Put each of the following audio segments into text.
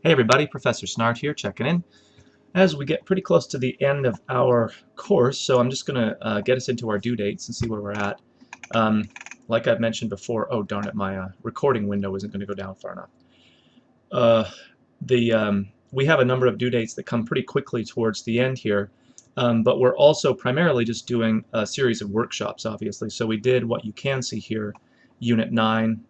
Hey everybody, Professor Snart here, checking in. As we get pretty close to the end of our course, so I'm just going to get us into our due dates and see where we're at. Like I've mentioned before, oh darn it, my recording window isn't going to go down far enough. We have a number of due dates that come pretty quickly towards the end here, but we're also primarily just doing a series of workshops, obviously. So we did what you can see here. Unit 9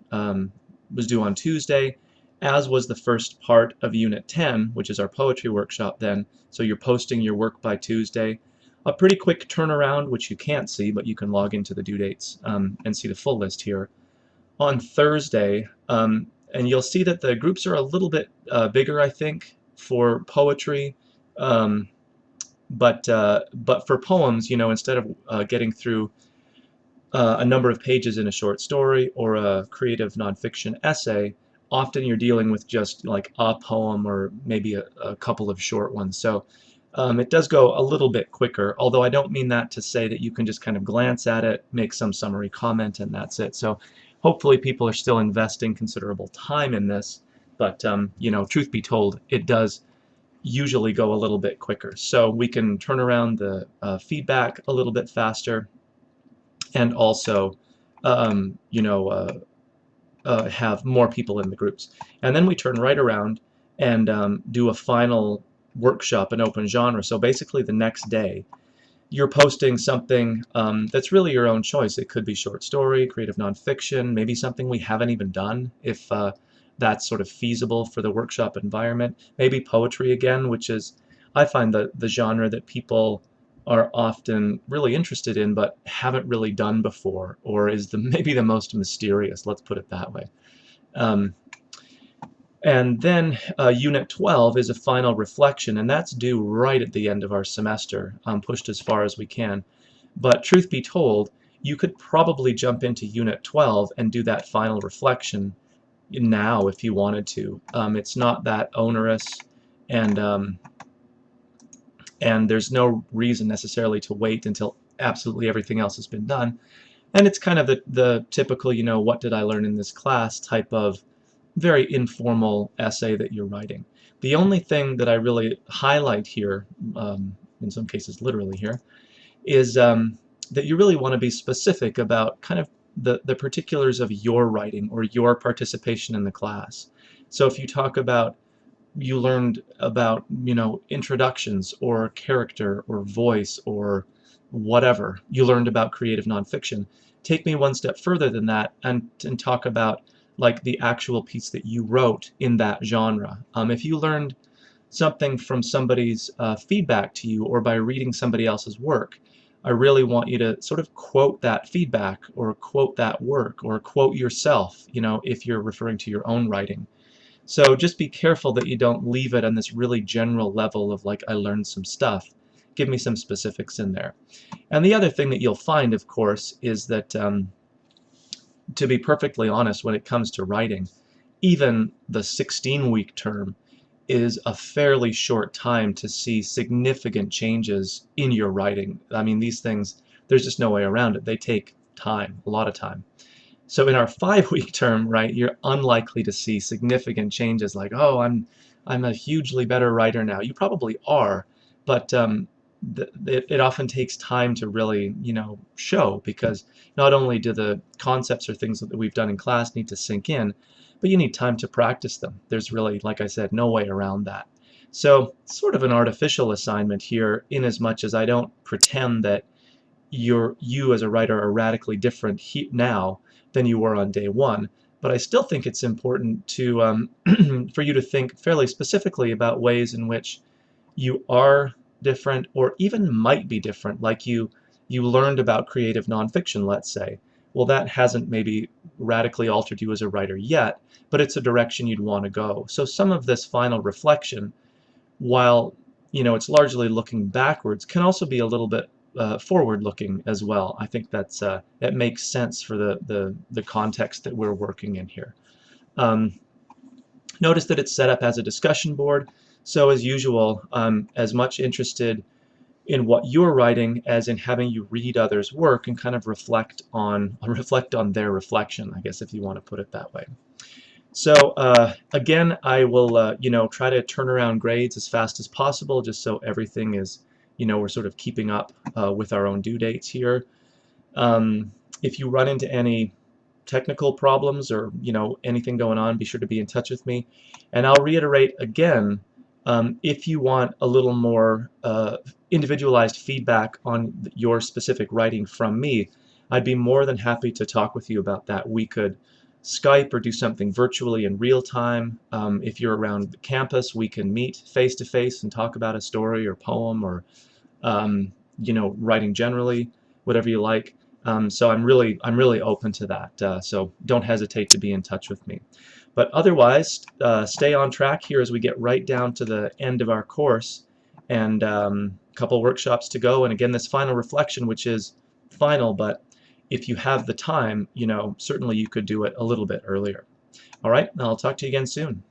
was due on Tuesday, as was the first part of Unit 10, which is our poetry workshop then. So you're posting your work by Tuesday. A pretty quick turnaround, which you can't see, but you can log into the due dates and see the full list here. On Thursday, and you'll see that the groups are a little bit bigger, I think, for poetry. But for poems, you know, instead of getting through a number of pages in a short story or a creative nonfiction essay, often you're dealing with just like a poem or maybe a couple of short ones. So it does go a little bit quicker, although I don't mean that to say that you can just kind of glance at it, make some summary comment, and that's it. So hopefully people are still investing considerable time in this, but you know, truth be told, it does usually go a little bit quicker. So we can turn around the feedback a little bit faster, and also you know, have more people in the groups. And then we turn right around and do a final workshop in open genre. So basically the next day you're posting something that's really your own choice. It could be short story, creative nonfiction, maybe something we haven't even done if that's sort of feasible for the workshop environment. Maybe poetry again, which is, I find, the genre that people are often really interested in but haven't really done before, or is maybe the most mysterious, let's put it that way. And then Unit 12 is a final reflection, and that's due right at the end of our semester, pushed as far as we can. But truth be told, you could probably jump into Unit 12 and do that final reflection now if you wanted to. It's not that onerous, and there's no reason necessarily to wait until absolutely everything else has been done. And it's kind of the typical, you know, what did I learn in this class type of very informal essay that you're writing. The only thing that I really highlight here, in some cases literally here, is that you really want to be specific about kind of the particulars of your writing or your participation in the class. So if you talk about, you learned about, you know, introductions or character or voice or whatever, you learned about creative nonfiction, take me one step further than that and talk about like the actual piece that you wrote in that genre. If you learned something from somebody's feedback to you or by reading somebody else's work, I really want you to sort of quote that feedback or quote that work or quote yourself, you know, if you're referring to your own writing. So just be careful that you don't leave it on this really general level of like, I learned some stuff. Give me some specifics in there. And the other thing that you'll find, of course, is that to be perfectly honest, when it comes to writing, even the 16-week term is a fairly short time to see significant changes in your writing. I mean, these things, there's just no way around it. They take time, a lot of time. So in our 5-week term, right, you're unlikely to see significant changes like, oh, I'm a hugely better writer now. You probably are, but it often takes time to really, you know, show, because not only do the concepts or things that we've done in class need to sink in, but you need time to practice them. There's really, like I said, no way around that. So sort of an artificial assignment here, in as much as I don't pretend that you as a writer are radically different now than you were on day one, but I still think it's important to for you to think fairly specifically about ways in which you are different or even might be different, like you learned about creative nonfiction, let's say. Well, that hasn't maybe radically altered you as a writer yet, but it's a direction you'd want to go. So some of this final reflection, while, you know, it's largely looking backwards, can also be a little bit forward-looking as well. I think that's it makes sense for the context that we're working in here. Notice that it's set up as a discussion board, so as usual, I'm as much interested in what you're writing as in having you read others' work and kind of reflect on their reflection, I guess, if you want to put it that way. So again, I will try to turn around grades as fast as possible, just so everything is, we're sort of keeping up with our own due dates here. If you run into any technical problems or anything going on, be sure to be in touch with me. And I'll reiterate again, if you want a little more individualized feedback on your specific writing from me, I'd be more than happy to talk with you about that. We could Skype or do something virtually in real time. If you're around the campus, we can meet face to face and talk about a story or poem or writing generally, whatever you like. So I'm really open to that. So don't hesitate to be in touch with me. But otherwise, stay on track here as we get right down to the end of our course, and a couple workshops to go. And again, this final reflection, which is final, but if you have the time, certainly you could do it a little bit earlier. All right, I'll talk to you again soon.